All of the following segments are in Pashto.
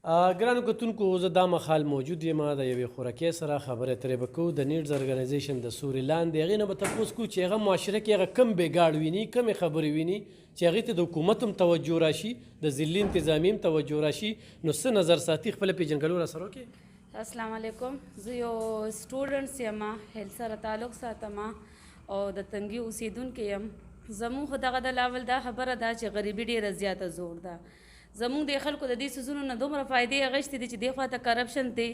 ګرانو کتونکو زه دا مهال موجود یم د یوې خوراکۍ سره خبرې اترې به کوو د نیډز ارګنایزیشن د سوري لاندې هغې نه به تپوس کوو چې هغه معاشره کې هغه کم بېګاړ ویني کمې خبرې ویني چې هغې ته د حکومت هم توجه راشي د ضلعي انتظامي هم توجه راشي نو څه نظر ساتي خپله پېژنګلو را سره وکړئ. السلام علیکم. زه یو سټوډنټس یم، هیلث سره تعلق ساتم او د تنګي اوسیدونکې یم. زموږ خو دغه د لاول دا خبره ده چې غریبي ډېره زیاته زور ده. زموږ د خلکو د دې څیزونو نه دومره فایدې اخیستې دي چې دې خواته کرپشن دی،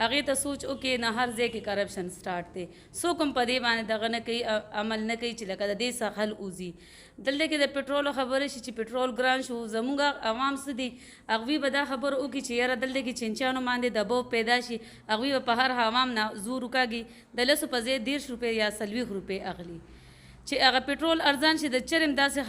هغې ته سوچ وکړې نه هر ځای کې کرپشن سټارټ دی. څوک هم په دې باندې دغه نه کوي، عمل نه کوي چې لکه د دې څخه حل وځي. دلته کې د پټرولو خبرې شي چې پټرول ګران شو، زموږ عوام څه دي هغوی به دا خبره وکړي چې یاره دلته کې چینچیانو باندې دباو پیدا شي، هغوی به په هر عوام نه زور وکاږي، د 10 په ځای 10 روپۍ یا 40 روپۍ اخلي چې هغه پټرول ارزان شي. د چرم داسې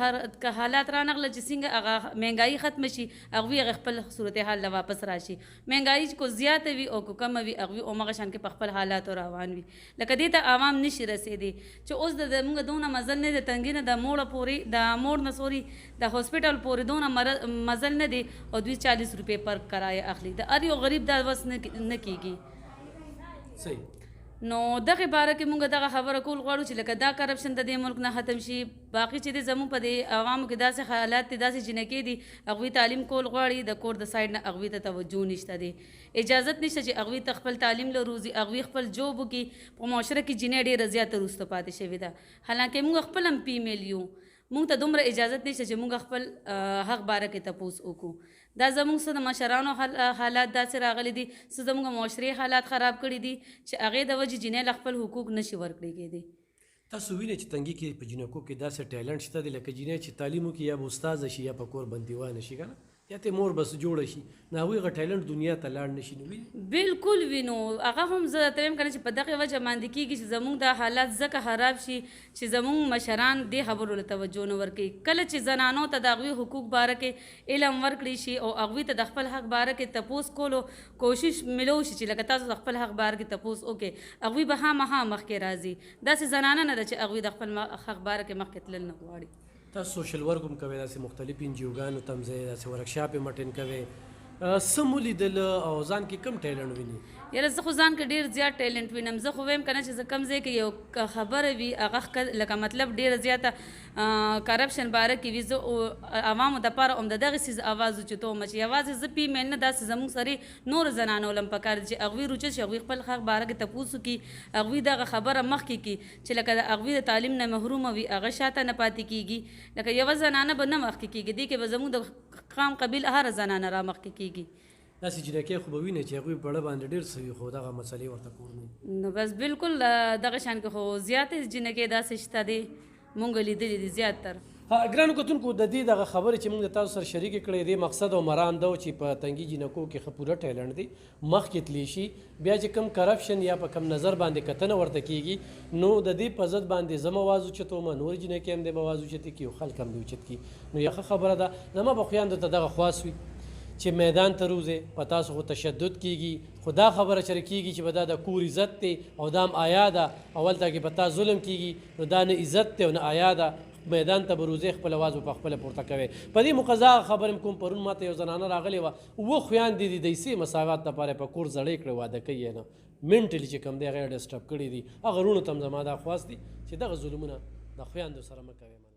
حالات رانغله چې څنګه هغه مهنګایي ختمه شي، هغوی هغه خپل صورتحال له واپس راشي. مهنګایي کو زیاته وي او کو کمه وي، هغوی همغه شان کې په خپل حالاتو روان وي. لکه دې ته عوام نشي رسېدی چې اوس د موږ دونه مزل نه د تنګي نه د موړه پورې د موړ نه سوري د هاسپټل پورې دونه مزل نه دی او دوی 40 روپۍ پر کرایه اخلي. د هر یو غریب دا وس نه کېږي. صحیح. نو دغه باره کې موږ دغه خبره کول غواړو چې لکه دا کرپشن د دې ملک نه ختم شي. باقي چې دی زموږ په دې عوامو کې داسې حالات دي، داسې جنکې دي هغوی تعلیم کول غواړي، د کور د سایډ نه هغوی ته توجه نشته دی، اجازت نشته چې هغوی ته خپل تعلیم له روزي هغوی خپل جوب وکړي. په معاشره کې جنۍ ډېره زیاته وروسته پاتې شوې ده، حالانکه موږ خپل هم فیمیل یو، موږ ته دومره اجازت نشته چې موږ خپل حق باره کې تپوس وکړو. دا زموږ څه د مشرانو حالات داسې راغلي دي، څه زموږ معاشرې حالات خراب کړي دي چې هغې د وجې جنۍ له خپل حقوق نشي ورکړی کېدی. تاسو وینئ چې تنګي کې په جنکو کې داسې ټیلنټ شته دی لکه جنۍ چې تعلیم وکړي یا به استاذه شي یا په کور بندیوانه شي، که نه یا ته مور بس جوړه شي، نو هغوی هغه ټیلنټ دنیا ته لاړ نه شي. نو ویني بالکل وینو هغه هم زه درته وایم که نه چې په دغې وجه باندې کېږي چې زموږ دا حالات ځکه خراب شي چې زموږ مشران دې خبرو له توجه نه ورکوي. کله چې زنانو ته د هغوی حقوق باره کې علم ورکړی شي او هغوی ته د خپل حق باره کې تپوس کولو کوشش ملو شي چې لکه تاسو د خپل حق باره کې تپوس وکړئ، هغوی به خامخا مخکې راځي. داسې زنانه نه ده چې هغوی د خپل حق باره کې مخکې تلل نه غواړي. تاسو سوشل ورک هم کوئ، داسې مختلف انجیوګانو ته هم ځئ، داسې ورکشاپ یې مټین کوئ، څه مو لیدل او ځان کې کم ټیلنټ ویني؟ یاره زه خو ځان کې ډېر زیات ټیلنټ وینم. زه خو وایم که نه چې زه کم ځای کې یو خبره وي هغه لکه مطلب ډېره زیاته کرپشن باره کې وي، زه عوامو دپاره هم د دغې څیز اواز اوچتوم چې یوازې زه فیمیل نه داسې زموږ سرې نورو زنانو لم پکار دي چې هغوی روچت شي، هغوی خپل حق باره کې تپوس وکړي، هغوی دغه خبره مخکې کړي چې لکه د هغوی د تعلیم نه محرومه وي، هغه شاته نه پاتې کېږي. لکه یوه زنانه به نه مخکې کېږي، دې کې به زموږ د قام قبیل هره زنانه را مخکې کېږي. داسې جنکۍ خو به وینئ چې هغوی په اړه باندې ډېر څه وي خو دغه مسلې ورته کور نه. نو بس بالکل دغه شان کې خو زیاتې جنکۍ داسې شته دي، مونږ لیدلي دي زیاتر. ګرانو کتونکو د دې دغه خبرې چې موږ د تاسو سره شریکې کړې دې مقصد او مرام ده چې په تنګي جنکو کې ښه پوره ټیلنټ دی، مخکې تللی شي، بیا چې کم کرپشن یا په کم نظر باندې کتنه ورته کېږي نو د دې په ضد باندې زه موازو اوچتوم، نور جنکۍ هم دې موازو اوچتې کړي او خلک هم دې اوچت کړي. نو یو ښه خبره ده، زما به خویندو ته دغه خواست وي چې میدان ته روزې په تاسو خو تشدد کېږي، خو دا خبره چېرې کېږي چې به دا د کور عزت دی او دا هم آیا ده، اول ته کې په تا ظلم کېږي نو دا نه عزت دی او نه آیا ده. میدان ته به روزې خپل اواز به په خپله پورته کوئ. په دې مقضا خبرې م کوم، پرون ماته یو زنانه راغلې وه، اووه خویندې دي د حصې مساوات لپاره په کور زړې کړې، واده کوي یې نه، منټلي چې کوم دی هغه یې ډسټرب کړي دي. هغه وروڼو ته هم زما دا خواست دي چې دغه ظلمونه د خویندو سره مه کوئ.